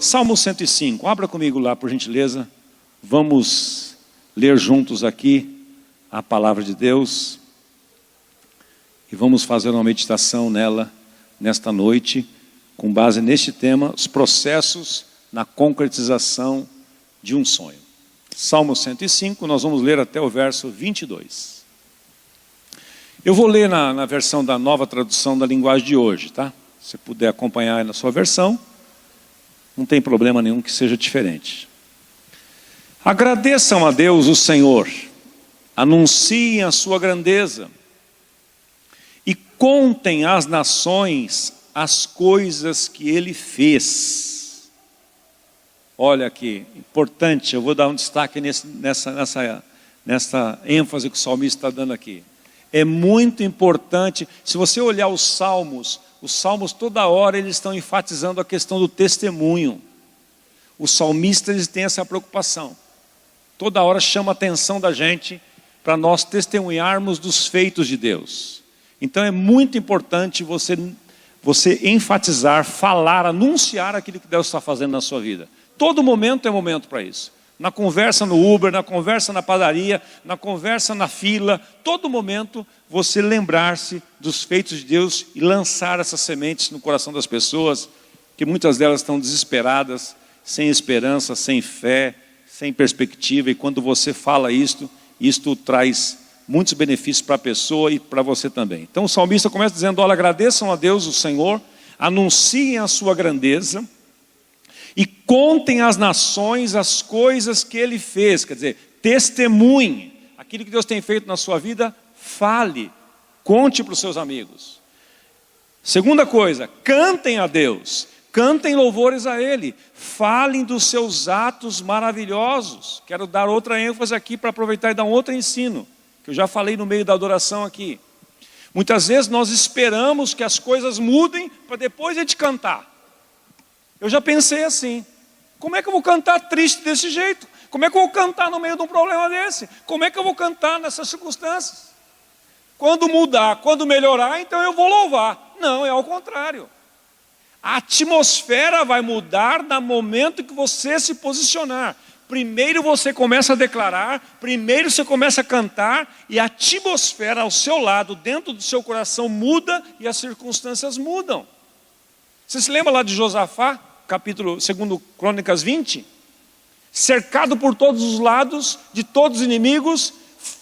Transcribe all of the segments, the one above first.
Salmo 105, abra comigo lá, por gentileza. Vamos ler juntos aqui a palavra de Deus. E vamos fazer uma meditação nela, nesta noite, com base neste tema, os processos na concretização de um sonho. Salmo 105, nós vamos ler até o verso 22. Eu vou ler na versão da nova tradução da linguagem de hoje, tá? Se puder acompanhar aí na sua versão, não tem problema nenhum que seja diferente. Agradeçam a Deus o Senhor, anunciem a sua grandeza e contem às nações as coisas que Ele fez. Olha aqui, importante, eu vou dar um destaque nessa ênfase que o salmista está dando aqui. É muito importante, se você olhar os salmos toda hora eles estão enfatizando a questão do testemunho. Os salmistas eles têm essa preocupação. Toda hora chama a atenção da gente para nós testemunharmos dos feitos de Deus. Então é muito importante você enfatizar, falar, anunciar aquilo que Deus está fazendo na sua vida. Todo momento é momento para isso. Na conversa no Uber, na conversa na padaria, na conversa na fila, todo momento você lembrar-se dos feitos de Deus e lançar essas sementes no coração das pessoas, que muitas delas estão desesperadas, sem esperança, sem fé, sem perspectiva, e quando você fala isto traz muitos benefícios para a pessoa e para você também. Então o salmista começa dizendo, olha, agradeçam a Deus o Senhor, anunciem a sua grandeza, e contem às nações as coisas que Ele fez, quer dizer, testemunhe aquilo que Deus tem feito na sua vida, fale, conte para os seus amigos. Segunda coisa, cantem a Deus, cantem louvores a Ele, falem dos seus atos maravilhosos. Quero dar outra ênfase aqui para aproveitar e dar um outro ensino, que eu já falei no meio da adoração aqui. Muitas vezes nós esperamos que as coisas mudem para depois a gente cantar. Eu já pensei assim, como é que eu vou cantar triste desse jeito? Como é que eu vou cantar no meio de um problema desse? Como é que eu vou cantar nessas circunstâncias? Quando mudar, quando melhorar, então eu vou louvar. Não, é ao contrário. A atmosfera vai mudar no momento que você se posicionar. Primeiro você começa a declarar, primeiro você começa a cantar, e a atmosfera ao seu lado, dentro do seu coração muda e as circunstâncias mudam. Você se lembra lá de Josafá? Capítulo 2 Crônicas 20, cercado por todos os lados, de todos os inimigos,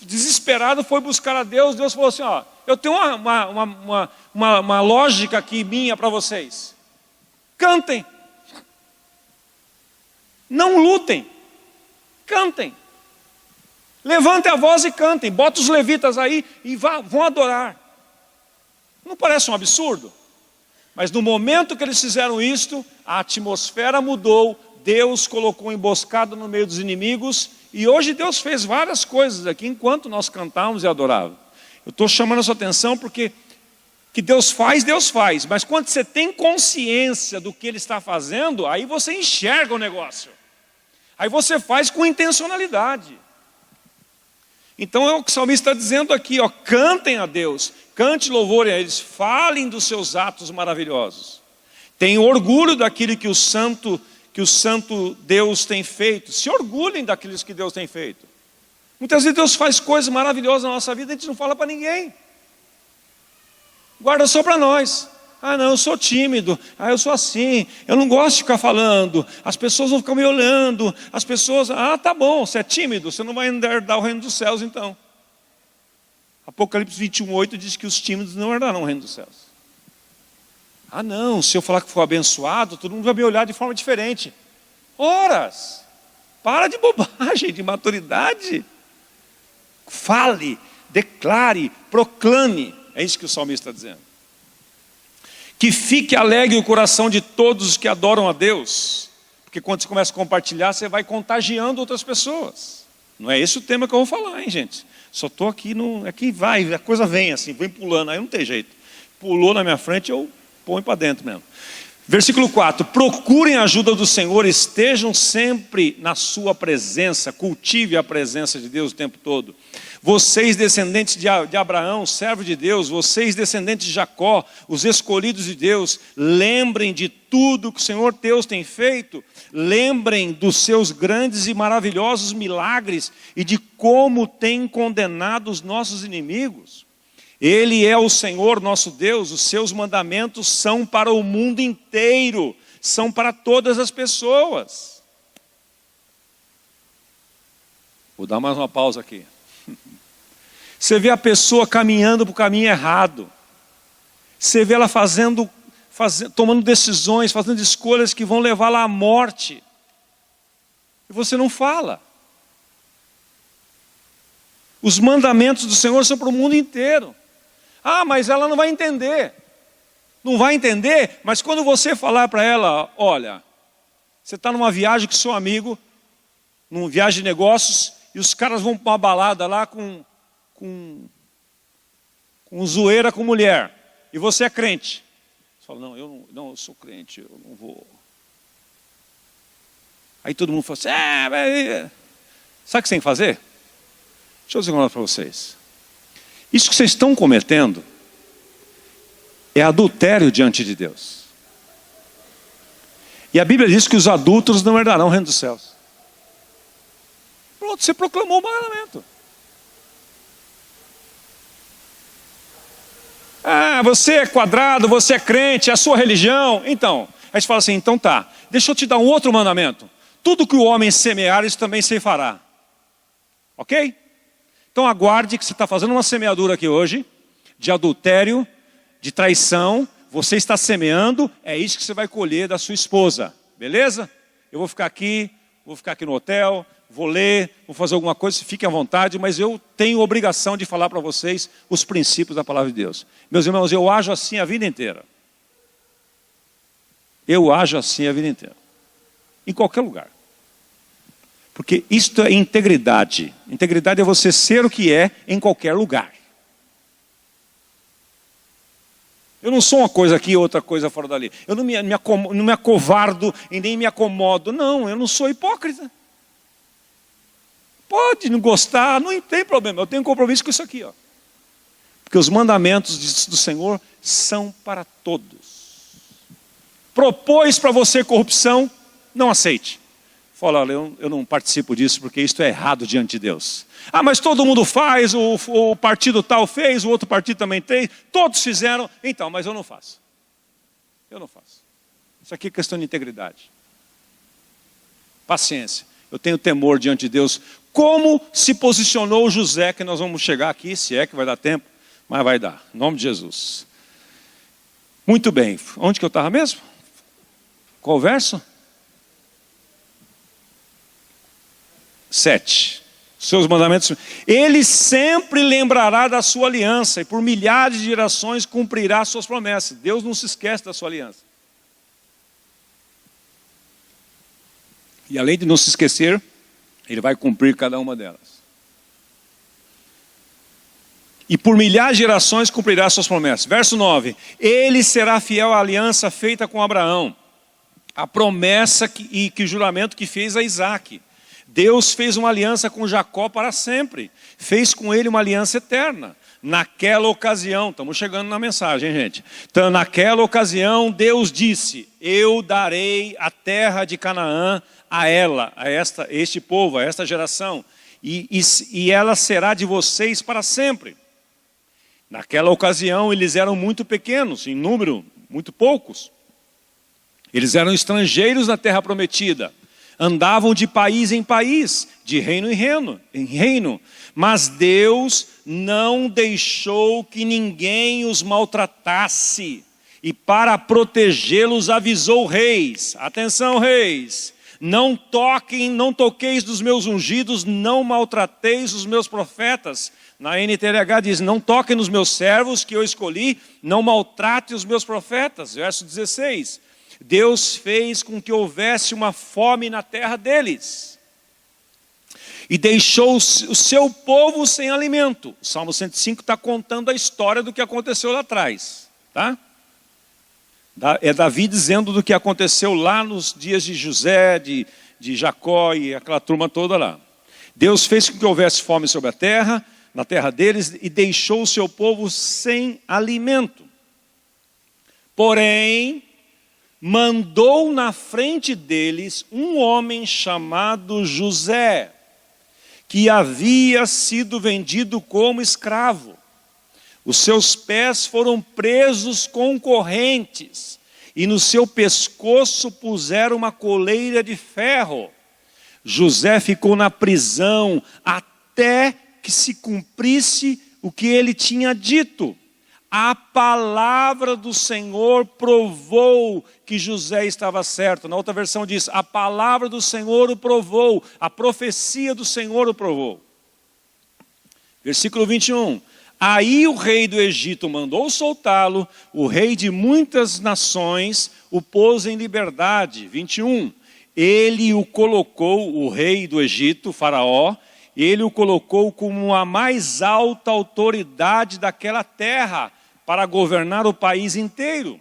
desesperado, foi buscar a Deus. Deus falou assim, ó, eu tenho uma lógica aqui minha para vocês. Cantem. Não lutem. Cantem. Levantem a voz e cantem. Bota os levitas aí e vão adorar. Não parece um absurdo? Mas no momento que eles fizeram isto, a atmosfera mudou, Deus colocou um emboscado no meio dos inimigos, e hoje Deus fez várias coisas aqui, enquanto nós cantávamos e adorávamos. Eu estou chamando a sua atenção porque que Deus faz, mas quando você tem consciência do que Ele está fazendo, aí você enxerga o negócio. Aí você faz com intencionalidade. Então é o que o salmista está dizendo aqui, ó, cantem a Deus, cante louvor a eles, falem dos seus atos maravilhosos. Tenham orgulho daquilo que o santo Deus tem feito. Se orgulhem daquilo que Deus tem feito. Muitas vezes Deus faz coisas maravilhosas na nossa vida e a gente não fala para ninguém. Guarda só para nós. Ah não, eu sou tímido, eu sou assim, eu não gosto de ficar falando, as pessoas vão ficar me olhando, as pessoas, tá bom, você é tímido, você não vai herdar o reino dos céus então. Apocalipse 21:8 diz que os tímidos não herdarão o reino dos céus. Ah não, se eu falar que for abençoado, todo mundo vai me olhar de forma diferente. Horas, para de bobagem, de maturidade. Fale, declare, proclame, é isso que o salmista está dizendo. Que fique alegre o coração de todos os que adoram a Deus. Porque quando você começa a compartilhar, você vai contagiando outras pessoas. Não é esse o tema que eu vou falar, hein, gente? Só estou aqui, aqui vai, a coisa vem assim, vem pulando, aí não tem jeito. Pulou na minha frente, eu ponho para dentro mesmo. Versículo 4, procurem a ajuda do Senhor, estejam sempre na sua presença, cultive a presença de Deus o tempo todo. Vocês descendentes de Abraão, servo de Deus, vocês descendentes de Jacó, os escolhidos de Deus, lembrem de tudo que o Senhor Deus tem feito, lembrem dos seus grandes e maravilhosos milagres e de como tem condenado os nossos inimigos. Ele é o Senhor nosso Deus, os seus mandamentos são para o mundo inteiro, são para todas as pessoas. Vou dar mais uma pausa aqui. Você vê a pessoa caminhando para o caminho errado. Você vê ela tomando decisões, fazendo escolhas que vão levá-la à morte. E você não fala. Os mandamentos do Senhor são para o mundo inteiro. Ah, mas ela não vai entender. Não vai entender, mas quando você falar para ela, olha, você está numa viagem com seu amigo, numa viagem de negócios, e os caras vão para uma balada lá com zoeira com mulher, e você é crente. Você fala, não, eu sou crente, eu não vou. Aí todo mundo fala assim, sabe o que você tem que fazer? Deixa eu dizer uma coisa para vocês. Isso que vocês estão cometendo é adultério diante de Deus. E a Bíblia diz que os adúlteros não herdarão o reino dos céus. Pronto, você proclamou o mandamento. Ah, você é quadrado, você é crente, é a sua religião. Então, a gente fala assim, então tá, deixa eu te dar um outro mandamento. Tudo que o homem semear, isso também se fará. Ok? Então aguarde que você está fazendo uma semeadura aqui hoje, de adultério, de traição, você está semeando, é isso que você vai colher da sua esposa, beleza? Eu vou ficar aqui no hotel, vou ler, vou fazer alguma coisa, fiquem à vontade, mas eu tenho obrigação de falar para vocês os princípios da palavra de Deus. Meus irmãos, eu ajo assim a vida inteira. Eu ajo assim a vida inteira. Em qualquer lugar. Porque isto é integridade. Integridade é você ser o que é em qualquer lugar. Eu não sou uma coisa aqui, outra coisa fora dali. Eu não me acovardo e nem me acomodo. Não, eu não sou hipócrita. Pode não gostar, não tem problema. Eu tenho um compromisso com isso aqui. Ó. Porque os mandamentos do Senhor são para todos. Propôs para você corrupção, não aceite. Fala, olha, eu não participo disso porque isso é errado diante de Deus. Ah, mas todo mundo faz, o partido tal fez, o outro partido também tem, todos fizeram, então, mas eu não faço. Eu não faço. Isso aqui é questão de integridade. Paciência. Eu tenho temor diante de Deus. Como se posicionou José, que nós vamos chegar aqui, se é que vai dar tempo, mas vai dar, em nome de Jesus. Muito bem, onde que eu estava mesmo? Qual verso? 7. Seus mandamentos. Ele sempre lembrará da sua aliança e por milhares de gerações cumprirá suas promessas. Deus não se esquece da sua aliança. E além de não se esquecer, Ele vai cumprir cada uma delas. E por milhares de gerações cumprirá suas promessas. Verso 9. Ele será fiel à aliança feita com Abraão. A promessa e que o juramento que fez a Isaque. Deus fez uma aliança com Jacó para sempre. Fez com ele uma aliança eterna. Naquela ocasião, estamos chegando na mensagem, gente. Então, naquela ocasião, Deus disse, eu darei a terra de Canaã a ela, a este povo, a esta geração. E ela será de vocês para sempre. Naquela ocasião, eles eram muito pequenos, em número, muito poucos. Eles eram estrangeiros na terra prometida. Andavam de país em país, de reino em reino. Mas Deus não deixou que ninguém os maltratasse. E para protegê-los avisou reis. Atenção, reis. Não toqueis dos meus ungidos, não maltrateis os meus profetas. Na NTLH diz, não toquem nos meus servos que eu escolhi, não maltrate os meus profetas. Verso 16. Deus fez com que houvesse uma fome na terra deles. E deixou o seu povo sem alimento. O Salmo 105 está contando a história do que aconteceu lá atrás. Tá? É Davi dizendo do que aconteceu lá nos dias de José, de Jacó e aquela turma toda lá. Deus fez com que houvesse fome sobre a terra, na terra deles, e deixou o seu povo sem alimento. Porém, mandou na frente deles um homem chamado José, que havia sido vendido como escravo. Os seus pés foram presos com correntes, e no seu pescoço puseram uma coleira de ferro. José ficou na prisão até que se cumprisse o que ele tinha dito. A palavra do Senhor provou que José estava certo. Na outra versão diz, a palavra do Senhor o provou, a profecia do Senhor o provou. Versículo 21. Aí o rei do Egito mandou soltá-lo, o rei de muitas nações o pôs em liberdade. 21. Ele o colocou, o rei do Egito, Faraó, ele o colocou como a mais alta autoridade daquela terra, para governar o país inteiro.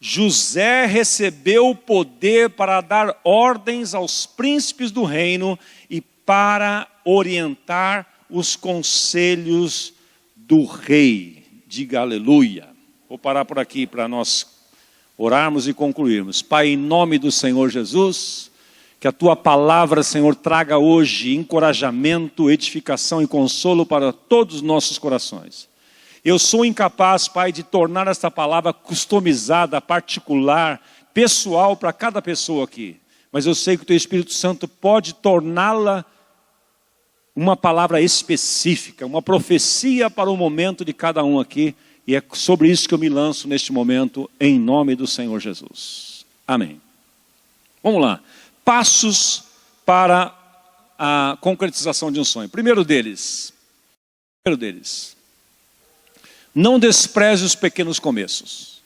José recebeu o poder para dar ordens aos príncipes do reino e para orientar os conselhos do rei. Diga aleluia. Vou parar por aqui para nós orarmos e concluirmos. Pai, em nome do Senhor Jesus, que a Tua palavra, Senhor, traga hoje encorajamento, edificação e consolo para todos os nossos corações. Eu sou incapaz, Pai, de tornar esta palavra customizada, particular, pessoal para cada pessoa aqui. Mas eu sei que o Teu Espírito Santo pode torná-la uma palavra específica, uma profecia para o momento de cada um aqui. E é sobre isso que eu me lanço neste momento, em nome do Senhor Jesus. Amém. Vamos lá. Passos para a concretização de um sonho. Primeiro deles. Não despreze os pequenos começos.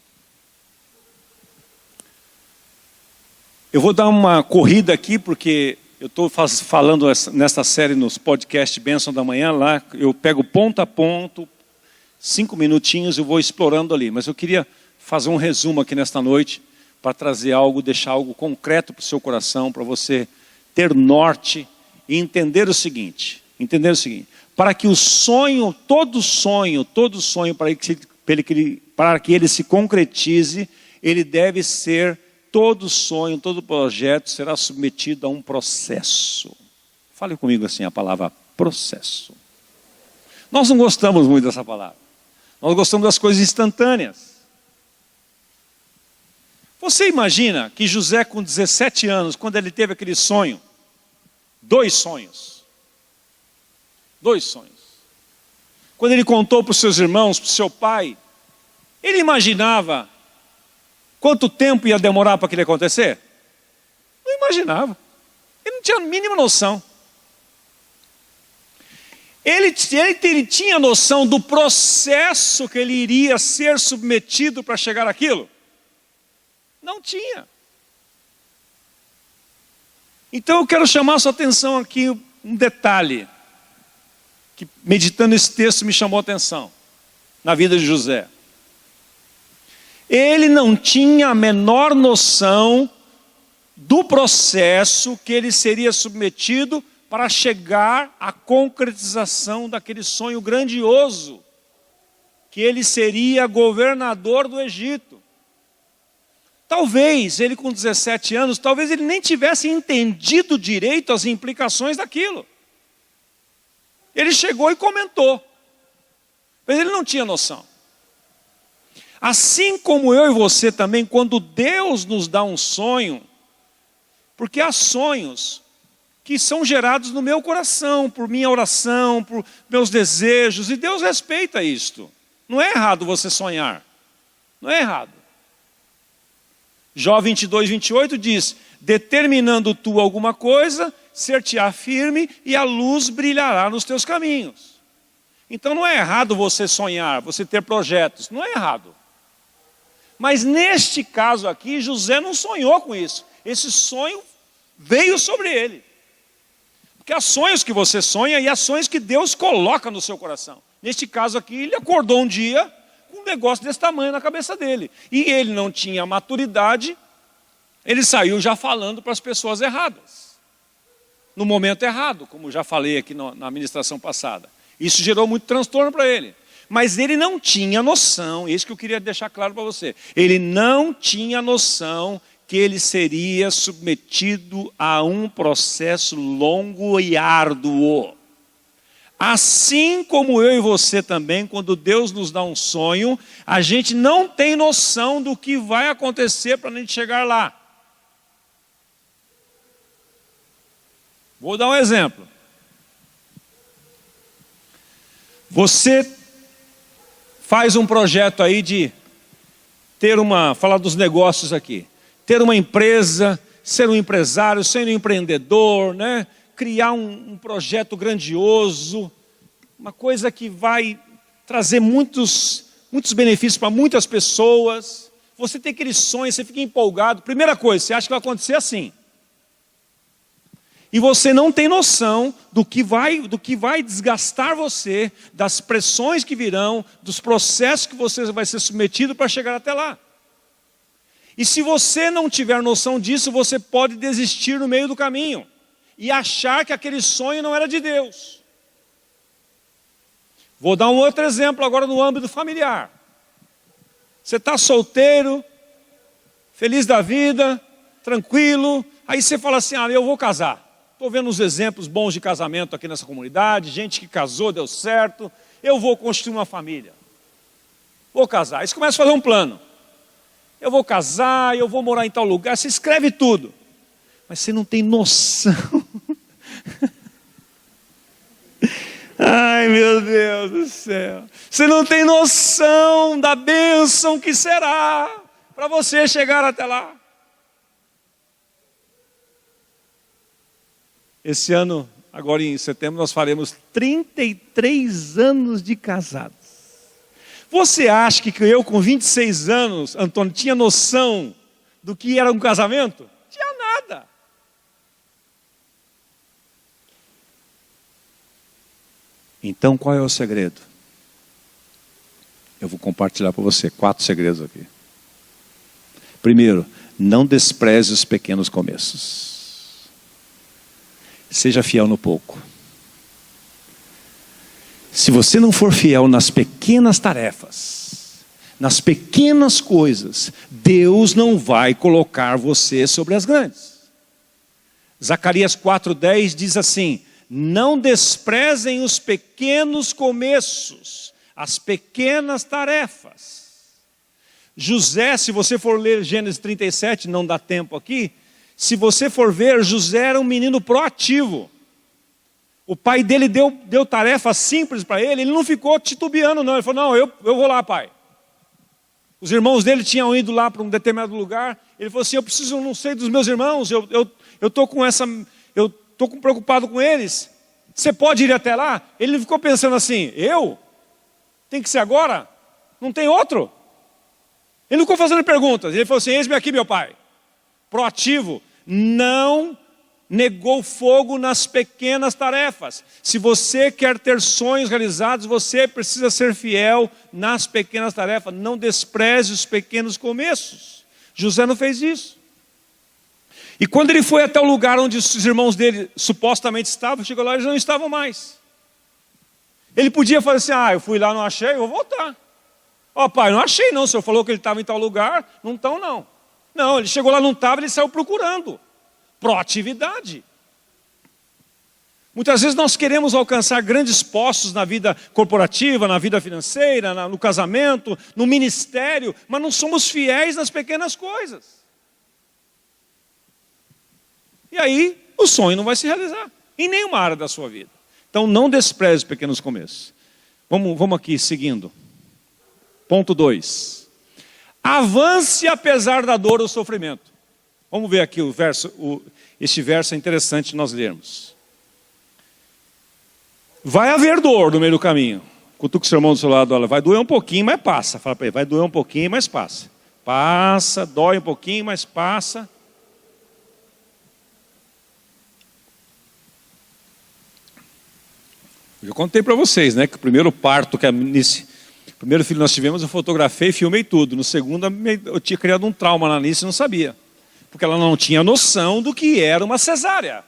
Eu vou dar uma corrida aqui, porque eu estou falando nesta série nos podcasts Bênção da Manhã, lá eu pego ponto a ponto, 5 minutinhos eu vou explorando ali. Mas eu queria fazer um resumo aqui nesta noite, para trazer algo, deixar algo concreto para o seu coração, para você ter norte e entender o seguinte, para que o sonho, todo sonho, para que ele se concretize, ele deve ser, todo sonho, todo projeto será submetido a um processo. Fale comigo assim, a palavra processo. Nós não gostamos muito dessa palavra. Nós gostamos das coisas instantâneas. Você imagina que José, com 17 anos, quando ele teve aquele sonho, dois sonhos. Quando ele contou para os seus irmãos, para o seu pai, ele imaginava quanto tempo ia demorar para aquilo acontecer? Não imaginava. Ele não tinha a mínima noção. Ele tinha noção do processo que ele iria ser submetido para chegar àquilo? Não tinha. Então eu quero chamar a sua atenção aqui um detalhe, que meditando esse texto me chamou a atenção, na vida de José. Ele não tinha a menor noção do processo que ele seria submetido para chegar à concretização daquele sonho grandioso, que ele seria governador do Egito. Talvez ele com 17 anos, talvez ele nem tivesse entendido direito as implicações daquilo. Ele chegou e comentou, mas ele não tinha noção. Assim como eu e você também, quando Deus nos dá um sonho, porque há sonhos que são gerados no meu coração, por minha oração, por meus desejos, e Deus respeita isto. Não é errado você sonhar, não é errado. Jó 22, 28 diz, determinando tu alguma coisa, ser-te-á firme e a luz brilhará nos teus caminhos. Então não é errado você sonhar, você ter projetos, não é errado. Mas neste caso aqui, José não sonhou com isso. Esse sonho veio sobre ele. Porque há sonhos que você sonha e há sonhos que Deus coloca no seu coração. Neste caso aqui, ele acordou um dia com um negócio desse tamanho na cabeça dele. E ele não tinha maturidade, ele saiu já falando para as pessoas erradas. No momento errado, como já falei aqui na ministração passada. Isso gerou muito transtorno para ele. Mas ele não tinha noção, isso que eu queria deixar claro para você. Ele não tinha noção que ele seria submetido a um processo longo e árduo. Assim como eu e você também, quando Deus nos dá um sonho, a gente não tem noção do que vai acontecer para a gente chegar lá. Vou dar um exemplo. Você faz um projeto aí de falar dos negócios aqui, ter uma empresa, ser um empresário, ser um empreendedor, né? Criar um projeto grandioso, uma coisa que vai trazer muitos benefícios para muitas pessoas. Você tem aquele sonho, você fica empolgado. Primeira coisa, você acha que vai acontecer assim. E você não tem noção do que vai desgastar você, das pressões que virão, dos processos que você vai ser submetido para chegar até lá. E se você não tiver noção disso, você pode desistir no meio do caminho e achar que aquele sonho não era de Deus. Vou dar um outro exemplo agora no âmbito familiar. Você está solteiro, feliz da vida, tranquilo, aí você fala assim, eu vou casar. Estou vendo uns exemplos bons de casamento aqui nessa comunidade, gente que casou, deu certo, eu vou construir uma família. Vou casar. Aí você começa a fazer um plano. Eu vou casar, eu vou morar em tal lugar, você escreve tudo. Mas você não tem noção. Ai, meu Deus do céu. Você não tem noção da bênção que será para você chegar até lá. Esse ano, agora em setembro, nós faremos 33 anos de casados. Você acha que eu com 26 anos, Antônio, tinha noção do que era um casamento? Tinha nada. Então qual é o segredo? Eu vou compartilhar para você 4 segredos aqui. Primeiro, não despreze os pequenos começos. Seja fiel no pouco. Se você não for fiel nas pequenas tarefas, nas pequenas coisas, Deus não vai colocar você sobre as grandes. Zacarias 4:10 diz assim: não desprezem os pequenos começos, as pequenas tarefas. José, se você for ler Gênesis 37, não dá tempo aqui, se você for ver, José era um menino proativo. O pai dele deu tarefas simples para ele, ele não ficou titubeando não, ele falou, não, eu vou lá, pai. Os irmãos dele tinham ido lá para um determinado lugar, ele falou assim, eu não sei dos meus irmãos, eu estou preocupado com eles, você pode ir até lá? Ele não ficou pensando assim, tem que ser agora? Não tem outro? Ele não ficou fazendo perguntas, ele falou assim, eis-me aqui meu pai, proativo, não negou fogo nas pequenas tarefas. Se você quer ter sonhos realizados, você precisa ser fiel nas pequenas tarefas. Não despreze os pequenos começos. José não fez isso. E quando ele foi até o lugar onde os irmãos dele supostamente estavam, chegou lá e eles não estavam mais. Ele podia falar assim, eu fui lá, não achei, eu vou voltar. Pai, não achei não, o senhor falou que ele estava em tal lugar, não estão não. Não, ele chegou lá, não estava, ele saiu procurando. Proatividade. Muitas vezes nós queremos alcançar grandes postos na vida corporativa, na vida financeira, no casamento, no ministério, mas não somos fiéis nas pequenas coisas. E aí o sonho não vai se realizar em nenhuma área da sua vida. Então não despreze os pequenos começos. Vamos aqui seguindo. Ponto 2. Avance apesar da dor ou sofrimento. Vamos ver aqui o verso, este verso é interessante nós lermos. Vai haver dor no meio do caminho. Cutuca o seu irmão do seu lado, olha, vai doer um pouquinho, mas passa. Fala para ele, vai doer um pouquinho, mas passa. Passa, dói um pouquinho, mas passa. Eu contei para vocês, né, que o primeiro parto que primeiro filho que nós tivemos, eu fotografei e filmei tudo. No segundo, eu tinha criado um trauma na Alice e não sabia. Porque ela não tinha noção do que era uma cesárea.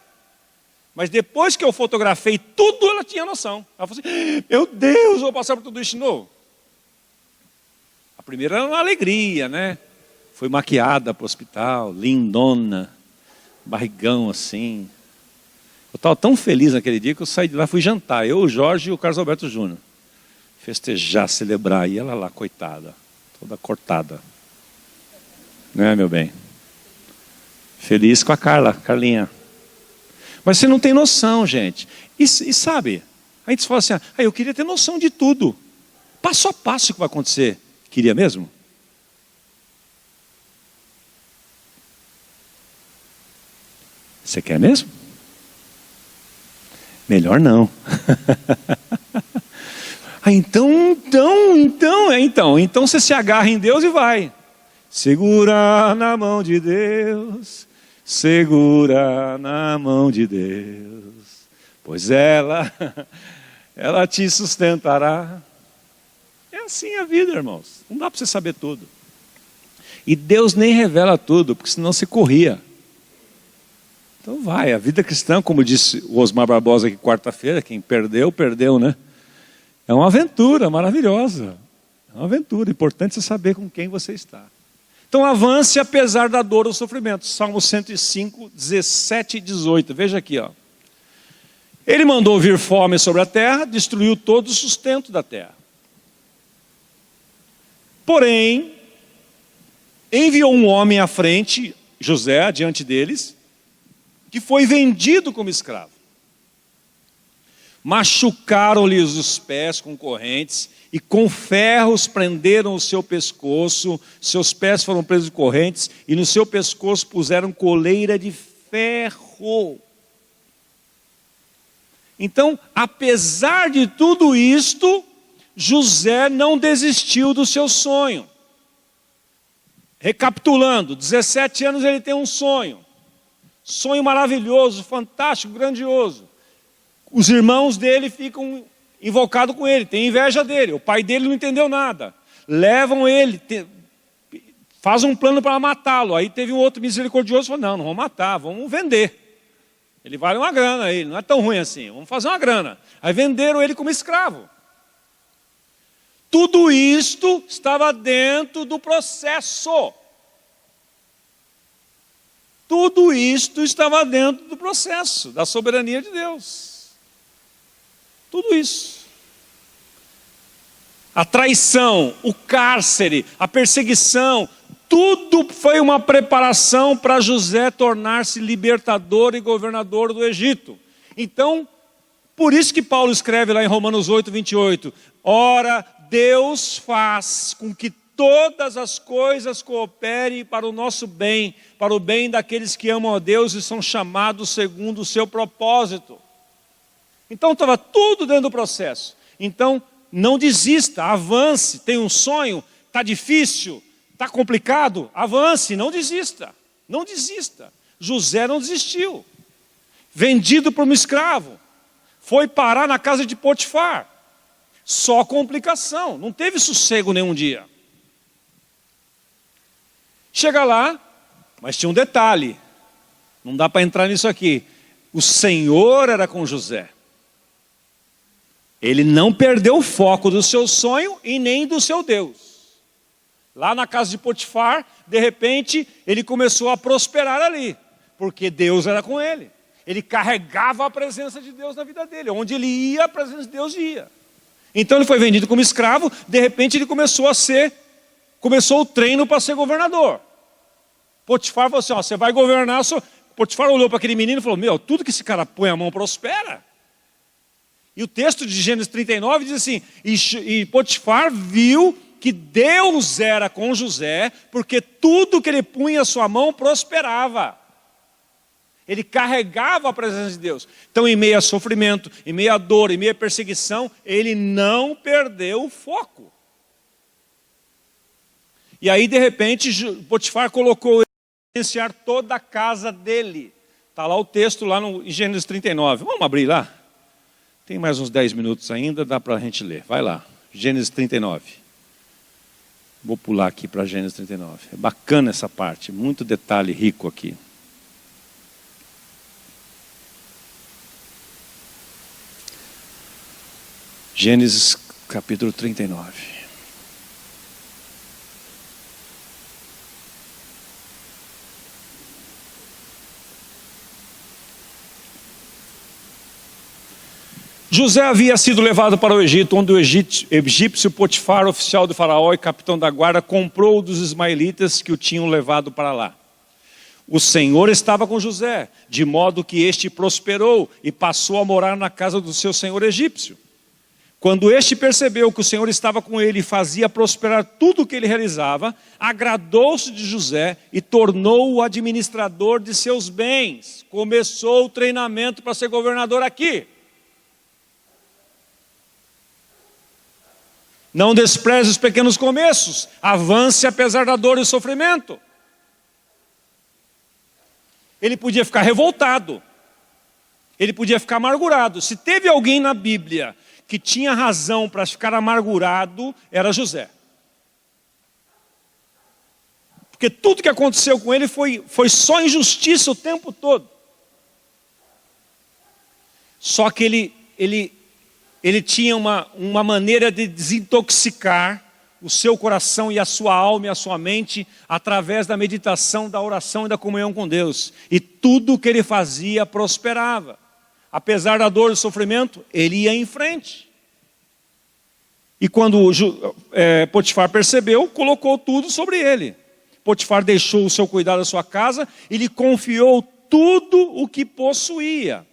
Mas depois que eu fotografei tudo, ela tinha noção. Ela falou assim, meu Deus, eu vou passar por tudo isso de novo. A primeira era uma alegria, né? Foi maquiada para o hospital, lindona, barrigão assim. Eu estava tão feliz naquele dia que eu saí de lá, fui jantar. Eu, o Jorge e o Carlos Alberto Júnior. Festejar, celebrar. E ela lá, coitada, toda cortada. Né, meu bem? Feliz com a Carlinha. Mas você não tem noção, gente. E sabe, a gente fala assim, eu queria ter noção de tudo. Passo a passo o que vai acontecer. Queria mesmo? Você quer mesmo? Melhor não. Então você se agarra em Deus e vai. Segura na mão de Deus, segura na mão de Deus, pois ela te sustentará. É assim a vida, irmãos. Não dá para você saber tudo. E Deus nem revela tudo, porque senão você corria. Então vai, a vida cristã, como disse o Osmar Barbosa aqui quarta-feira, quem perdeu, perdeu, né? É uma aventura maravilhosa. É uma aventura, importante você saber com quem você está. Então avance apesar da dor ou do sofrimento. Salmo 105, 17 e 18. Veja aqui, ó. Ele mandou vir fome sobre a terra, destruiu todo o sustento da terra. Porém, enviou um homem à frente, José, adiante deles, que foi vendido como escravo. Machucaram-lhes os pés com correntes e com ferros prenderam o seu pescoço, seus pés foram presos de correntes e no seu pescoço puseram coleira de ferro. Então, apesar de tudo isto, José não desistiu do seu sonho. Recapitulando, 17 anos ele tem um sonho. Sonho maravilhoso, fantástico, grandioso. Os irmãos dele ficam invocados com ele, tem inveja dele. O pai dele não entendeu nada. Levam ele, faz um plano para matá-lo. Aí teve um outro misericordioso e falou, não vamos matar, vamos vender. Ele vale uma grana, ele não é tão ruim assim, vamos fazer uma grana. Aí venderam ele como escravo. Tudo isto estava dentro do processo. Tudo isto estava dentro do processo, da soberania de Deus. Tudo isso. A traição, o cárcere, a perseguição, tudo foi uma preparação para José tornar-se libertador e governador do Egito. Então, por isso que Paulo escreve lá em Romanos 8, 28, ora, Deus faz com que todas as coisas cooperem para o nosso bem, para o bem daqueles que amam a Deus e são chamados segundo o seu propósito. Então estava tudo dentro do processo. Então não desista, avance. Tem um sonho, está difícil, está complicado, avance, não desista. Não desista. José não desistiu. Vendido para um escravo. Foi parar na casa de Potifar. Só complicação, não teve sossego nenhum dia. Chega lá, mas tinha um detalhe. Não dá para entrar nisso aqui. O Senhor era com José. Ele não perdeu o foco do seu sonho e nem do seu Deus. Lá na casa de Potifar, de repente, ele começou a prosperar ali. Porque Deus era com ele. Ele carregava a presença de Deus na vida dele. Onde ele ia, a presença de Deus ia. Então ele foi vendido como escravo, de repente ele começou o treino para ser governador. Potifar falou assim, você vai governar. Potifar olhou para aquele menino e falou, tudo que esse cara põe a mão prospera. E o texto de Gênesis 39 diz assim, e Potifar viu que Deus era com José, porque tudo que ele punha a sua mão prosperava. Ele carregava a presença de Deus. Então, em meio a sofrimento, em meio a dor, em meio a perseguição, ele não perdeu o foco. E aí, de repente, Potifar colocou ele para gerenciar toda a casa dele. Está lá o texto, lá em Gênesis 39. Vamos abrir lá? Tem mais uns 10 minutos ainda, dá para a gente ler. Vai lá, Gênesis 39. Vou pular aqui para Gênesis 39. É bacana essa parte, muito detalhe rico aqui. Gênesis capítulo 39. José havia sido levado para o Egito, onde o egípcio Potifar, oficial do faraó e capitão da guarda, comprou dos ismaelitas que o tinham levado para lá. O Senhor estava com José, de modo que este prosperou e passou a morar na casa do seu senhor egípcio. Quando este percebeu que o Senhor estava com ele e fazia prosperar tudo o que ele realizava, agradou-se de José e tornou-o o administrador de seus bens. Começou o treinamento para ser governador aqui. Não despreze os pequenos começos, avance apesar da dor e do sofrimento. Ele podia ficar revoltado, ele podia ficar amargurado. Se teve alguém na Bíblia que tinha razão para ficar amargurado, era José. Porque tudo que aconteceu com ele foi só injustiça o tempo todo. Só que ele tinha uma maneira de desintoxicar o seu coração e a sua alma e a sua mente através da meditação, da oração e da comunhão com Deus. E tudo o que ele fazia prosperava. Apesar da dor e do sofrimento, ele ia em frente. E quando Potifar percebeu, colocou tudo sobre ele. Potifar deixou o seu cuidado da sua casa e lhe confiou tudo o que possuía.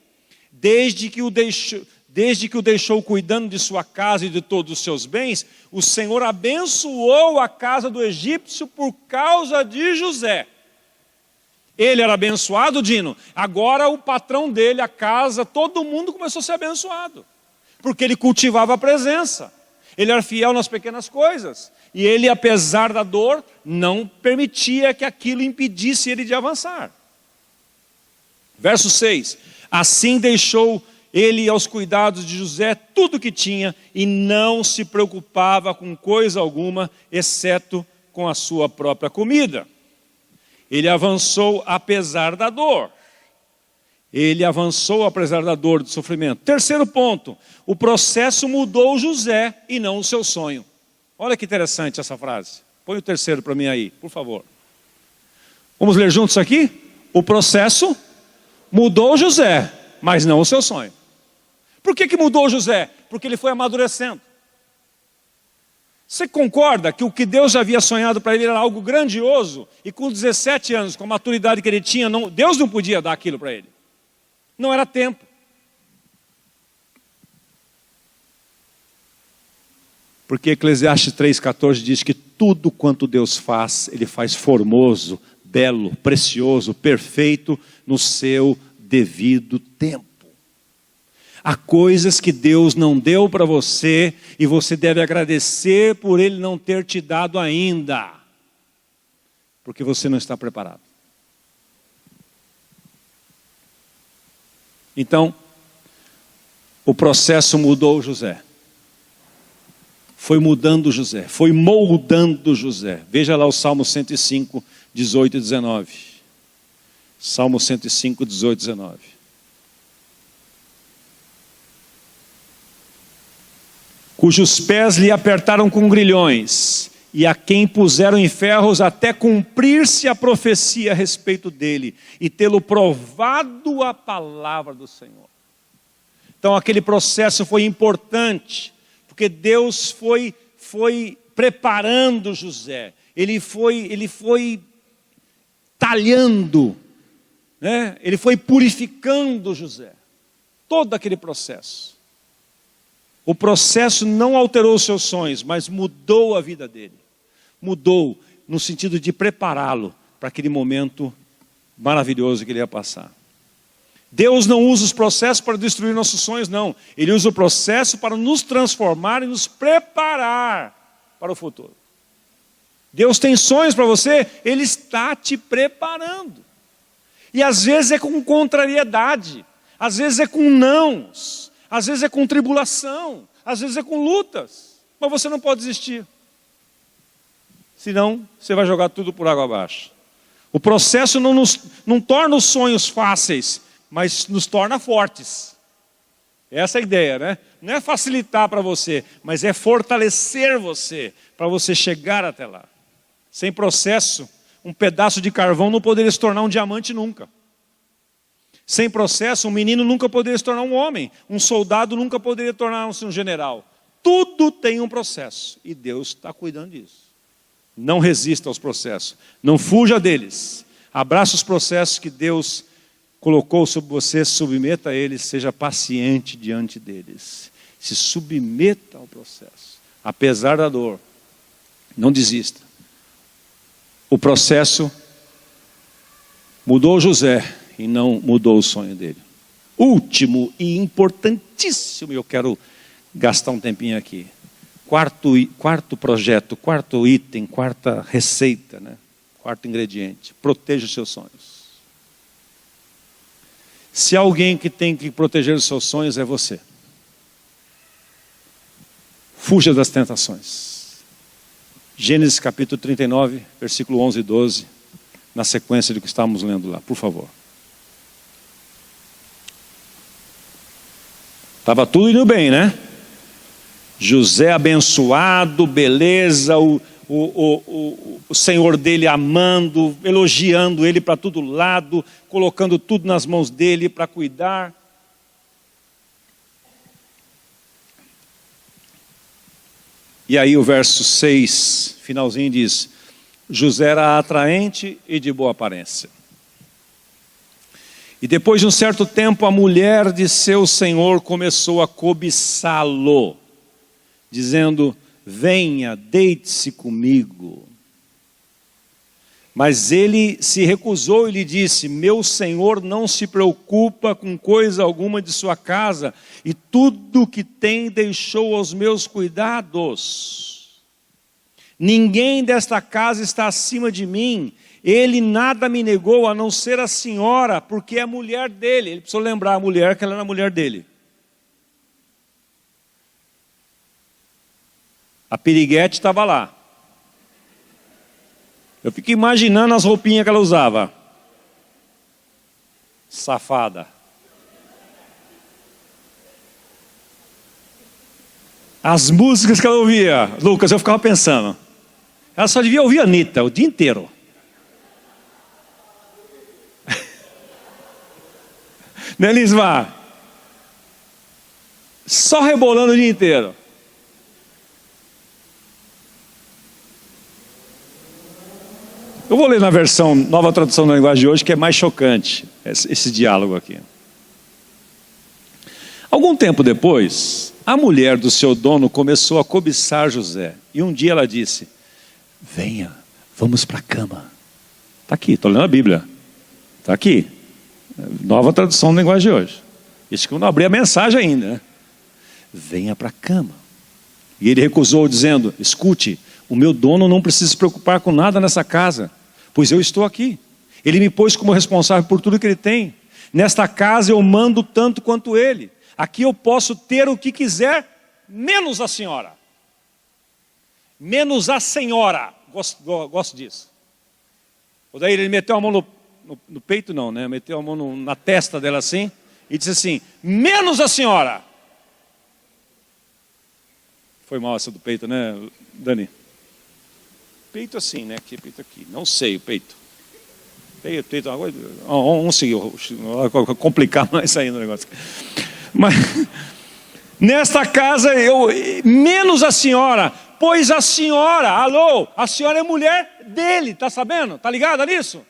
Desde que o deixou cuidando de sua casa e de todos os seus bens, o Senhor abençoou a casa do egípcio por causa de José. Ele era abençoado, Dino. Agora o patrão dele, a casa, todo mundo começou a ser abençoado. Porque ele cultivava a presença. Ele era fiel nas pequenas coisas. E ele, apesar da dor, não permitia que aquilo impedisse ele de avançar. Verso 6. Assim deixou ele aos cuidados de José tudo o que tinha e não se preocupava com coisa alguma, exceto com a sua própria comida. Ele avançou apesar da dor. Ele avançou apesar da dor, do sofrimento. Terceiro ponto, o processo mudou José e não o seu sonho. Olha que interessante essa frase. Põe o terceiro para mim aí, por favor. Vamos ler juntos aqui? O processo mudou José, mas não o seu sonho. Por que mudou José? Porque ele foi amadurecendo. Você concorda que o que Deus já havia sonhado para ele era algo grandioso? E com 17 anos, com a maturidade que ele tinha, Deus não podia dar aquilo para ele. Não era tempo. Porque Eclesiastes 3,14 diz que tudo quanto Deus faz, Ele faz formoso, belo, precioso, perfeito no seu devido tempo. Há coisas que Deus não deu para você e você deve agradecer por Ele não ter te dado ainda, porque você não está preparado. Então, o processo mudou José. Foi mudando José, foi moldando José. Veja lá o Salmo 105, 18 e 19. Salmo 105, 18 e 19. Cujos pés lhe apertaram com grilhões, e a quem puseram em ferros até cumprir-se a profecia a respeito dele, e tê-lo provado a palavra do Senhor. Então aquele processo foi importante, porque Deus foi preparando José, ele foi talhando, né? Ele foi purificando José, todo aquele processo. O processo não alterou os seus sonhos, mas mudou a vida dele. Mudou no sentido de prepará-lo para aquele momento maravilhoso que ele ia passar. Deus não usa os processos para destruir nossos sonhos, não. Ele usa o processo para nos transformar e nos preparar para o futuro. Deus tem sonhos para você, Ele está te preparando. E às vezes é com contrariedade, às vezes é com nãos, às vezes é com tribulação, às vezes é com lutas, mas você não pode desistir. Senão, você vai jogar tudo por água abaixo. O processo não torna os sonhos fáceis, mas nos torna fortes. Essa é a ideia, né? Não é facilitar para você, mas é fortalecer você, para você chegar até lá. Sem processo, um pedaço de carvão não poderia se tornar um diamante nunca. Sem processo, um menino nunca poderia se tornar um homem. Um soldado nunca poderia tornar-se um general. Tudo tem um processo, e Deus está cuidando disso. Não resista aos processos, não fuja deles. Abraça os processos que Deus colocou sobre você, submeta a eles, seja paciente diante deles. Se submeta ao processo, apesar da dor. Não desista. O processo mudou José e não mudou o sonho dele. Último e importantíssimo, eu quero gastar um tempinho aqui. Quarto projeto, quarto item, quarta receita, né? Quarto ingrediente. Proteja os seus sonhos. Se há alguém que tem que proteger os seus sonhos, é você. Fuja das tentações. Gênesis capítulo 39, versículo 11 e 12, na sequência do que estávamos lendo lá, por favor. Estava tudo indo bem, né? José abençoado, beleza, o senhor dele amando, elogiando ele para todo lado, colocando tudo nas mãos dele para cuidar. E aí o verso 6, finalzinho diz, José era atraente e de boa aparência. E depois de um certo tempo a mulher de seu senhor começou a cobiçá-lo, dizendo, venha, deite-se comigo. Mas ele se recusou e lhe disse, meu senhor não se preocupa com coisa alguma de sua casa, e tudo que tem deixou aos meus cuidados. Ninguém desta casa está acima de mim, ele nada me negou a não ser a senhora, porque é mulher dele. Ele precisou lembrar a mulher que ela era a mulher dele. A piriguete estava lá. Eu fico imaginando as roupinhas que ela usava. Safada. As músicas que ela ouvia. Lucas, eu ficava pensando. Ela só devia ouvir a Anitta o dia inteiro. Né, Lismar? Só rebolando o dia inteiro. Eu vou ler na versão, nova tradução da linguagem de hoje, que é mais chocante, esse diálogo aqui. Algum tempo depois, a mulher do seu dono começou a cobiçar José. E um dia ela disse, venha, vamos para a cama. Está aqui, estou lendo a Bíblia. Está aqui. Nova tradução da linguagem de hoje. Isso que eu não abri a mensagem ainda. Né? Venha para a cama. E ele recusou, dizendo, escute, o meu dono não precisa se preocupar com nada nessa casa, pois eu estou aqui. Ele me pôs como responsável por tudo que ele tem. Nesta casa eu mando tanto quanto ele. Aqui eu posso ter o que quiser, menos a senhora. Menos a senhora. Gosto disso. Ou daí ele meteu a mão no peito, não, né? Meteu a mão na testa dela assim, e disse assim, menos a senhora. Foi mal essa do peito, né, Dani? Peito assim, né? Aqui, peito aqui. Não sei, o peito. Peito, vamos seguir. Complicar mais ainda o negócio. Mas, nesta casa, menos a senhora, pois a senhora, alô, a senhora é mulher dele, tá sabendo? Tá ligado nisso?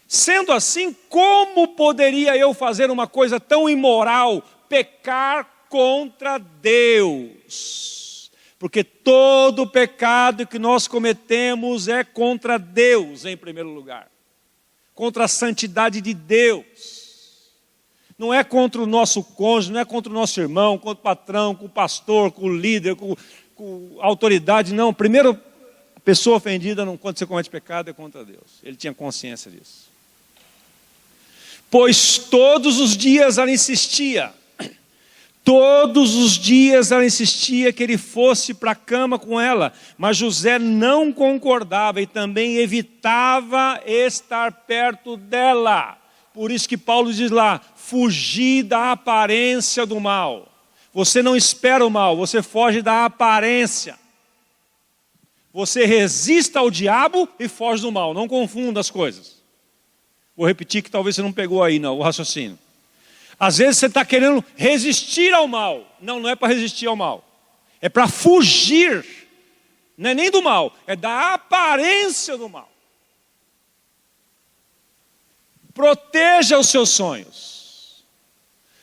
Sendo assim, como poderia eu fazer uma coisa tão imoral, pecar contra Deus? Porque todo pecado que nós cometemos é contra Deus em primeiro lugar. Contra a santidade de Deus. Não é contra o nosso cônjuge, não é contra o nosso irmão, contra o patrão, com o pastor, com o líder, com a autoridade. Não, primeiro a pessoa ofendida quando você comete pecado é contra Deus. Ele tinha consciência disso. Pois todos os dias ela insistia. Todos os dias ela insistia que ele fosse para a cama com ela, mas José não concordava e também evitava estar perto dela. Por isso que Paulo diz lá, fugir da aparência do mal. Você não espera o mal, você foge da aparência. Você resiste ao diabo e foge do mal, não confunda as coisas. Vou repetir que talvez você não pegou aí não, o raciocínio. Às vezes você está querendo resistir ao mal. Não, não é para resistir ao mal. É para fugir. Não é nem do mal, é da aparência do mal. Proteja os seus sonhos.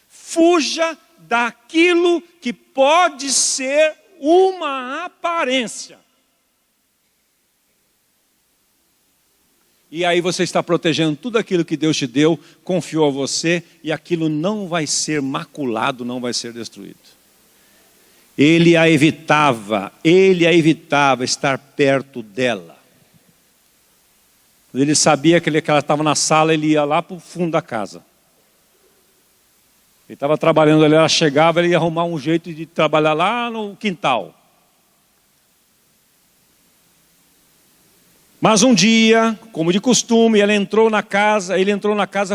Fuja daquilo que pode ser uma aparência. E aí você está protegendo tudo aquilo que Deus te deu, confiou a você, e aquilo não vai ser maculado, não vai ser destruído. Ele a evitava estar perto dela. Quando ele sabia que ela estava na sala, ele ia lá para o fundo da casa. Ele estava trabalhando ali, ela chegava, ele ia arrumar um jeito de trabalhar lá no quintal. Mas um dia, como de costume, ele entrou na casa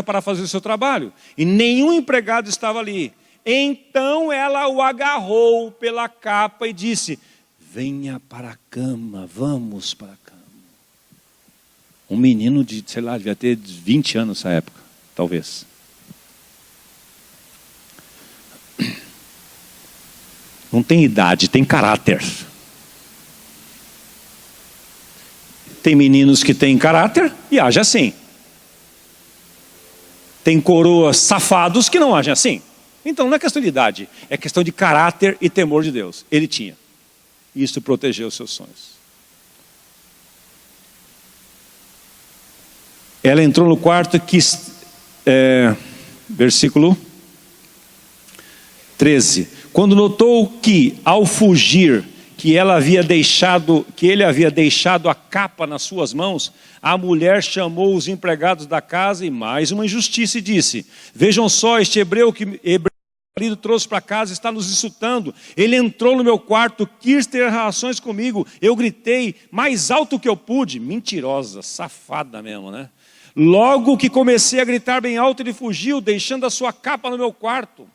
para fazer o seu trabalho. E nenhum empregado estava ali. Então ela o agarrou pela capa e disse, venha para a cama, vamos para a cama. Um menino de, sei lá, devia ter 20 anos nessa época, talvez. Não tem idade, tem caráter. Tem meninos que têm caráter e agem assim. Tem coroas safados que não agem assim. Então não é questão de idade, é questão de caráter e temor de Deus. Ele tinha. E isso protegeu os seus sonhos. Ela entrou no quarto e quis, versículo 13. Quando notou que, ao fugir, que ele havia deixado a capa nas suas mãos, a mulher chamou os empregados da casa e mais uma injustiça e disse, vejam só, este hebreu que o marido trouxe para casa está nos insultando, ele entrou no meu quarto, quis ter relações comigo, eu gritei mais alto que eu pude, mentirosa, safada mesmo, né? Logo que comecei a gritar bem alto, ele fugiu, deixando a sua capa no meu quarto.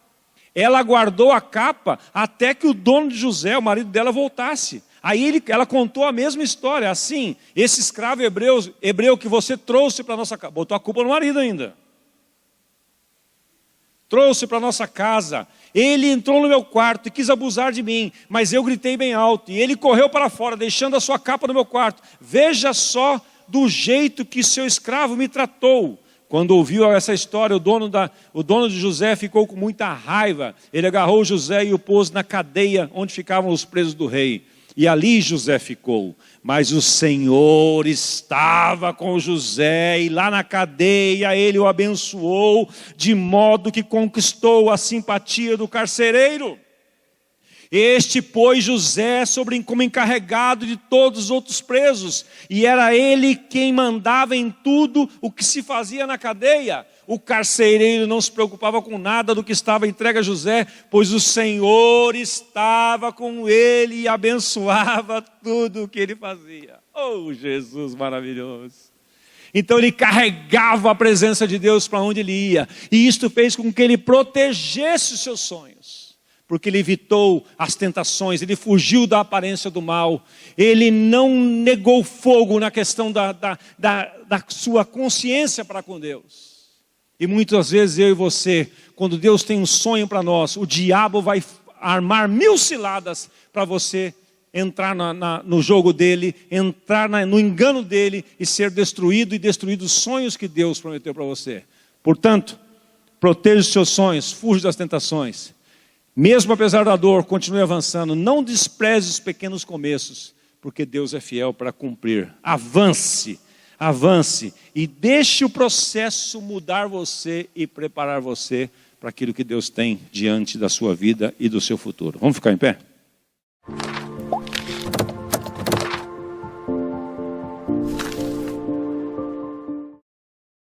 Ela guardou a capa até que o dono de José, o marido dela, voltasse. Aí ela contou a mesma história. Assim, esse escravo hebreu que você trouxe para a nossa casa, botou a culpa no marido ainda. Trouxe para a nossa casa. Ele entrou no meu quarto e quis abusar de mim, mas eu gritei bem alto. E ele correu para fora, deixando a sua capa no meu quarto. Veja só do jeito que seu escravo me tratou. Quando ouviu essa história, o dono de José ficou com muita raiva. Ele agarrou José e o pôs na cadeia onde ficavam os presos do rei. E ali José ficou. Mas o Senhor estava com José e lá na cadeia ele o abençoou, de modo que conquistou a simpatia do carcereiro. Este pôs José como encarregado de todos os outros presos, e era ele quem mandava em tudo o que se fazia na cadeia. O carcereiro não se preocupava com nada do que estava entregue a José, pois o Senhor estava com ele e abençoava tudo o que ele fazia. Oh, Jesus maravilhoso! Então ele carregava a presença de Deus para onde ele ia, e isto fez com que ele protegesse os seus sonhos. Porque ele evitou as tentações, ele fugiu da aparência do mal, ele não negou fogo na questão da sua consciência para com Deus. E muitas vezes eu e você, quando Deus tem um sonho para nós, o diabo vai armar 1000 ciladas para você entrar no jogo dele, entrar no engano dele e ser destruído e destruir os sonhos que Deus prometeu para você. Portanto, proteja os seus sonhos, fuja das tentações. Mesmo apesar da dor, continue avançando. Não despreze os pequenos começos, porque Deus é fiel para cumprir. Avance, avance e deixe o processo mudar você e preparar você para aquilo que Deus tem diante da sua vida e do seu futuro. Vamos ficar em pé?